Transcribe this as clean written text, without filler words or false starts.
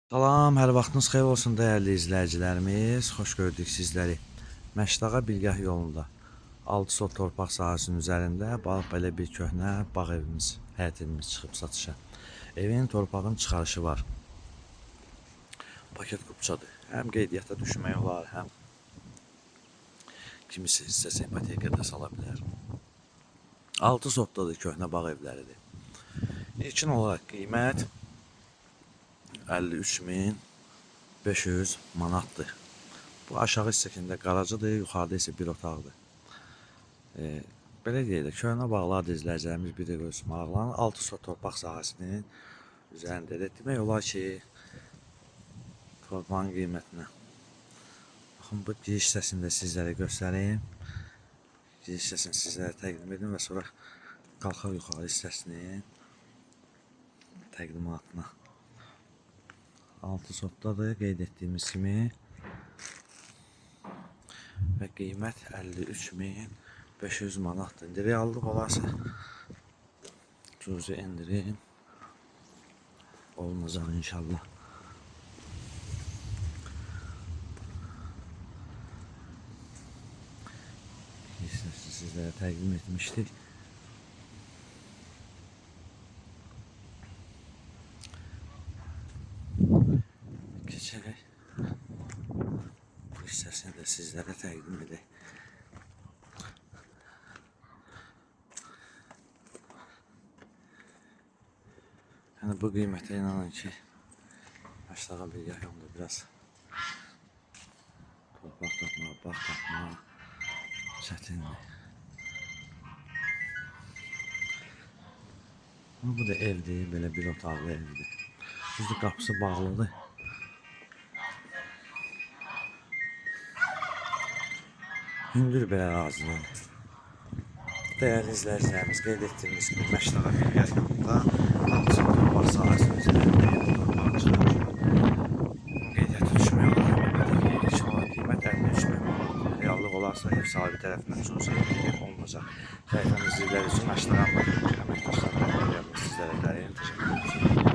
Salam, hər vaxtınız xeyir olsun dəyərli izləyicilərimiz. Xoş gördük sizləri. Məşdağa Bilgah yolunda 6 sot torpaq sahəsinin üzərində belə bir köhnə bağ evimiz, həyət evimiz çıxıb satışa. Evin torpağın çıxarışı var. Paket qupçadır. Həm qeydiyyata düşmək olar, həm kimisi hissəsi ipotekada sala bilər. 6 sotdadır, köhnə bağ evləridir. İlkin olaraq qiymət 53.500 manatdır. Bu aşağı hissəsində qaracıdır, yuxarıda isə bir otaqdır. Belə deyək də, köhnə bağlar izləyicilərimiz bir də görsün maraqlanır. 6 sot torpaq sahəsinin üzərindədir. Demək olar ki, torpağın qiymətinə. Baxın, bu giriş hissəsini də sizlərə göstəreyim. Giriş hissəsini sizlərə təqdim edim və sonra qalxaq yuxarı hissəsinin təqdimatına. 6 sotdadır, qeyd etdiyimiz kimi və qiymət 53.500 manatdır. İndi reallıq olarsa cüzi endirim olunacaq inşallah. Sizlərə təqdim etmişdik. Keçərək bu hissəsini də sizlərə təqdim edək. Yəni bu qiymətə inanın ki, Məşdağa Bilgah yolunda biraz torpaq tapmaq, bağ tapmaq çətindir. Bu da evdir, belə bir otaqlı evdir. Düzdür, qapısı bağlıdır. Hündür bir ərazidir. Dəyərli izləyicilərimiz, qeyd etdiyimiz kimi Məşdağa Bilgah yolunda 6 sot torpaq sahəsinin üzərində torpaq çıxarır. Qeydiyyata düşmək olar. Qiymət 53.000 manat. Reallıq olarsa ev sahibi tərəfindən cüzi endirim olunacaq. Səhifəmiz izləyiciləri üçün Məşdağa Bilgah əməkdaşlarına sizlərə təşəkkür edirəm.